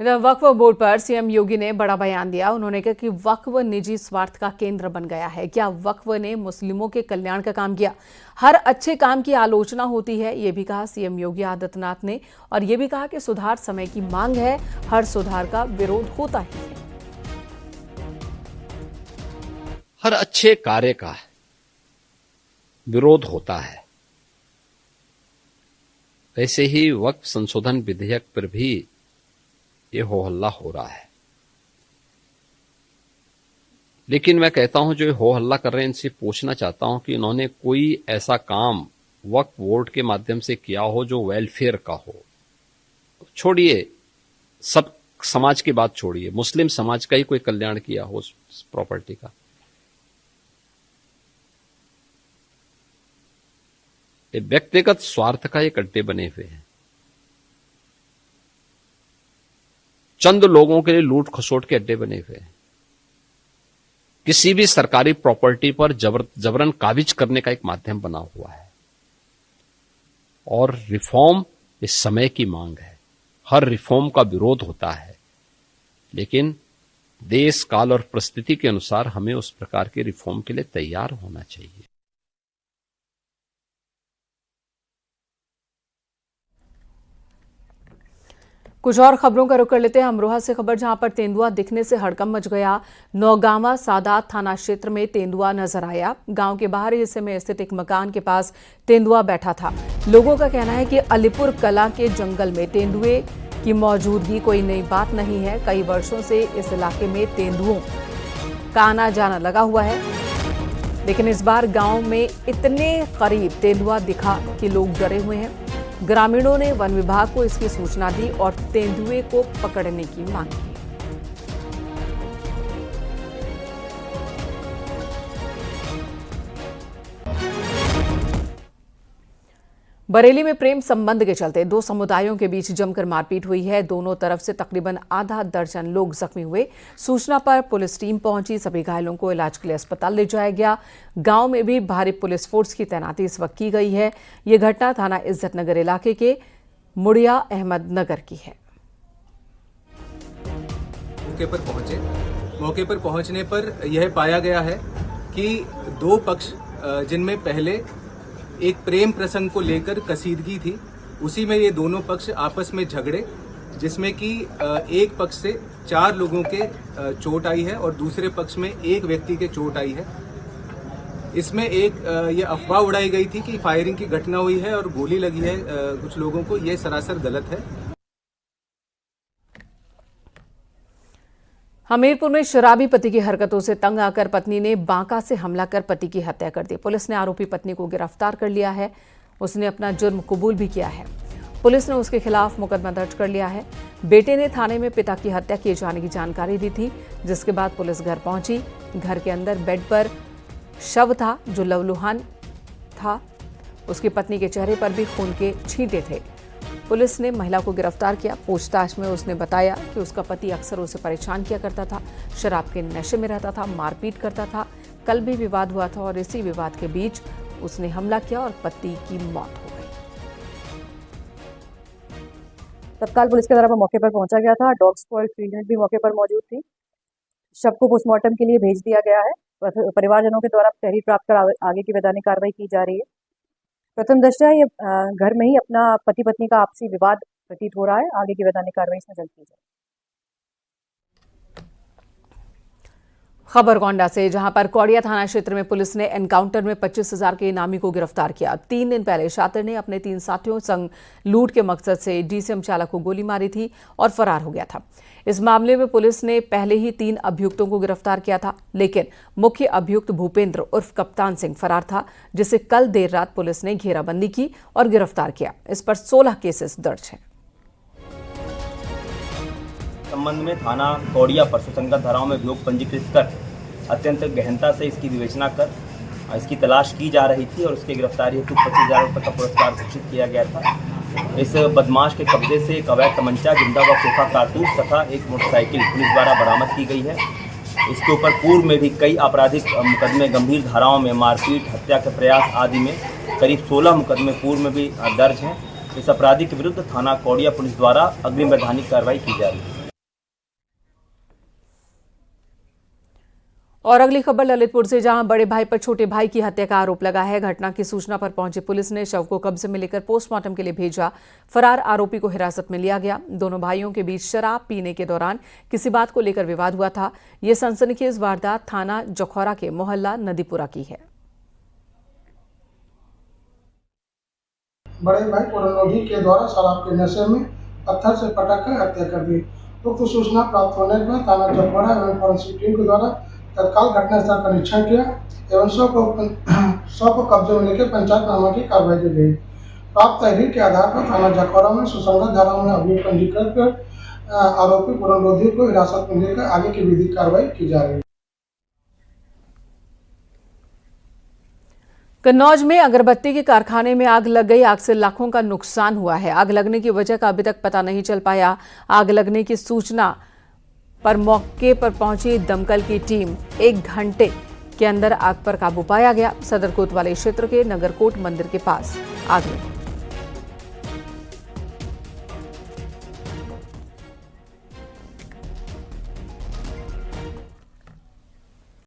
इधर वक्फ बोर्ड पर सीएम योगी ने बड़ा बयान दिया। उन्होंने कहा कि वक्फ निजी स्वार्थ का केंद्र बन गया है। क्या वक्फ ने मुस्लिमों के कल्याण का काम किया? हर अच्छे काम की आलोचना होती है, ये भी कहा सीएम योगी आदित्यनाथ ने। और ये भी कहा कि सुधार समय की मांग है, हर सुधार का विरोध होता ही है। हर अच्छे कार्य का विरोध होता है। वैसे ही वक्फ संशोधन विधेयक पर भी ये हो हल्ला हो रहा है। लेकिन मैं कहता हूं, जो हो हल्ला कर रहे हैं, इनसे पूछना चाहता हूं कि इन्होंने कोई ऐसा काम वक्फ बोर्ड के माध्यम से किया हो जो वेलफेयर का हो। छोड़िए, सब समाज की बात छोड़िए, मुस्लिम समाज का ही कोई कल्याण किया हो उस प्रॉपर्टी का। ये व्यक्तिगत स्वार्थ का ये अड्डे बने हुए हैं। चंद लोगों के लिए लूट खसोट के अड्डे बने हुए हैं। किसी भी सरकारी प्रॉपर्टी पर जबरन काबिज करने का एक माध्यम बना हुआ है। और रिफॉर्म इस समय की मांग है। हर रिफॉर्म का विरोध होता है, लेकिन देश काल और परिस्थिति के अनुसार हमें उस प्रकार के रिफॉर्म के लिए तैयार होना चाहिए। कुछ और खबरों का रुख कर लेते हैं। अमरोहा से खबर, जहां पर तेंदुआ दिखने से हड़कंप मच गया। नौगांवा सादात थाना क्षेत्र में तेंदुआ नजर आया। गांव के बाहरी हिस्से में स्थित एक मकान के पास तेंदुआ बैठा था। लोगों का कहना है कि अलीपुर कला के जंगल में तेंदुए की मौजूदगी कोई नई बात नहीं है। कई वर्षों से इस इलाके में तेंदुओं का आना जाना लगा हुआ है, लेकिन इस बार गांव में इतने करीब तेंदुआ दिखा कि लोग डरे हुए हैं। ग्रामीणों ने वन विभाग को इसकी सूचना दी और तेंदुए को पकड़ने की मांग की। बरेली में प्रेम संबंध के चलते दो समुदायों के बीच जमकर मारपीट हुई है। दोनों तरफ से तकरीबन आधा दर्जन लोग जख्मी हुए। सूचना पर पुलिस टीम पहुंची। सभी घायलों को इलाज के लिए अस्पताल ले जाया गया। गांव में भी भारी पुलिस फोर्स की तैनाती इस वक्त की गई है। ये घटना थाना इज्जत नगर इलाके के मुड़िया अहमद नगर की है। मौके पर पहुंचने पर यह पाया गया है कि दो पक्ष, जिनमें पहले एक प्रेम प्रसंग को लेकर कसीदगी थी, उसी में ये दोनों पक्ष आपस में झगड़े, जिसमें कि एक पक्ष से 4 लोगों के चोट आई है और दूसरे पक्ष में एक व्यक्ति के चोट आई है। इसमें एक ये अफवाह उड़ाई गई थी कि फायरिंग की घटना हुई है और गोली लगी है कुछ लोगों को। ये सरासर गलत है। हमीरपुर में शराबी पति की हरकतों से तंग आकर पत्नी ने बांका से हमला कर पति की हत्या कर दी। पुलिस ने आरोपी पत्नी को गिरफ्तार कर लिया है। उसने अपना जुर्म कबूल भी किया है। पुलिस ने उसके खिलाफ मुकदमा दर्ज कर लिया है। बेटे ने थाने में पिता की हत्या किए जाने की जानकारी दी थी, जिसके बाद पुलिस घर पहुंची। घर के अंदर बेड पर शव था जो लहूलुहान था। उसकी पत्नी के चेहरे पर भी खून के छींटे थे। पुलिस ने महिला को गिरफ्तार किया। पूछताछ में उसने बताया कि उसका पति अक्सर उसे परेशान किया करता था, शराब के नशे में रहता था, मारपीट करता था। कल भी विवाद हुआ था और इसी विवाद के बीच उसने हमला किया और पति की मौत हो गई। तत्काल पुलिस के द्वारा मौके पर पहुंचा गया था। डॉग स्क्वाड फील्ड भी मौके पर मौजूद थी। शव को पोस्टमार्टम के लिए भेज दिया गया है। परिवारजनों के द्वारा तहरीर प्राप्त कर आगे की वैधानिक कार्रवाई की जा रही है। प्रथम दृष्टया ये घर में ही अपना पति पत्नी का आपसी विवाद प्रतीत हो रहा है। आगे की वैधानिक कार्रवाई इसमें जल्द की जाए। खबर गोंडा से, जहां पर कौड़िया थाना क्षेत्र में पुलिस ने एनकाउंटर में 25,000 के इनामी को गिरफ्तार किया। 3 दिन पहले शातिर ने अपने 3 साथियों संग लूट के मकसद से डीसीएम चालक को गोली मारी थी और फरार हो गया था। इस मामले में पुलिस ने पहले ही 3 अभियुक्तों को गिरफ्तार किया था, लेकिन मुख्य अभियुक्त भूपेंद्र उर्फ कप्तान सिंह फरार था, जिसे कल देर रात पुलिस ने घेराबंदी की और गिरफ्तार किया। इस पर 16 केसेस दर्ज हैं। संबंध में थाना कौड़िया पर सुसंगत धाराओं में अभियोग पंजीकृत कर अत्यंत गहनता से इसकी विवेचना कर इसकी तलाश की जा रही थी और उसकी गिरफ्तारी हेतु 25,000 रुपये का पुरस्कार घोषित किया गया था। इस बदमाश के कब्जे से एक अवैध तमंचा, जिंदा व खोखा कारतूस तथा एक मोटरसाइकिल पुलिस द्वारा बरामद की गई है। इसके ऊपर पूर्व में भी कई आपराधिक मुकदमे गंभीर धाराओं में मारपीट, हत्या के प्रयास आदि में करीब 16 मुकदमे पूर्व में भी दर्ज हैं। इस अपराधी के विरुद्ध थाना कौड़िया पुलिस द्वारा अग्रिम वैधानिक कार्रवाई की जा रही है। और अगली खबर ललितपुर से, जहां बड़े भाई पर छोटे भाई की हत्या का आरोप लगा है। घटना की सूचना पर पहुंची पुलिस ने शव को कब्जे में लेकर पोस्टमार्टम के लिए भेजा। फरार आरोपी को हिरासत में लिया गया। दोनों भाइयों के बीच शराब पीने के दौरान किसी बात को लेकर विवाद हुआ था। ये सनसनीखेज वारदात थाना जखौरा के मोहल्ला नदीपुरा की है। बड़े भाई पुरनोधी के द्वारा शराब के नशे में पत्थर से पटक कर हत्या कर दी। उक्त सूचना प्राप्त होने पर थाना जखौरा एवं फॉरेंसिक टीम के द्वारा तत्काल घटनास्थल का निरीक्षण किया एवं शव को कब्जे में लेकर पंचायतनामा की कार्रवाई की गई। प्राप्त तहरीर के आधार पर थाना जखौरा में सुसंगत धाराओं में अभियोग पंजीकृत कर आरोपी पुरनोधी को हिरासत में लेकर आगे की विधिक कार्रवाई की जा रही है। कन्नौज में अगरबत्ती के कारखाने में आग लग गई। आग से लाखों का नुकसान हुआ है। आग लगने की वजह का अभी तक पता नहीं चल पाया। आग लगने की सूचना पर मौके पर पहुंची दमकल की टीम 1 घंटे के अंदर आग पर काबू पाया गया। सदर कोतवाली क्षेत्र के नगरकोट मंदिर के पास आग लगी।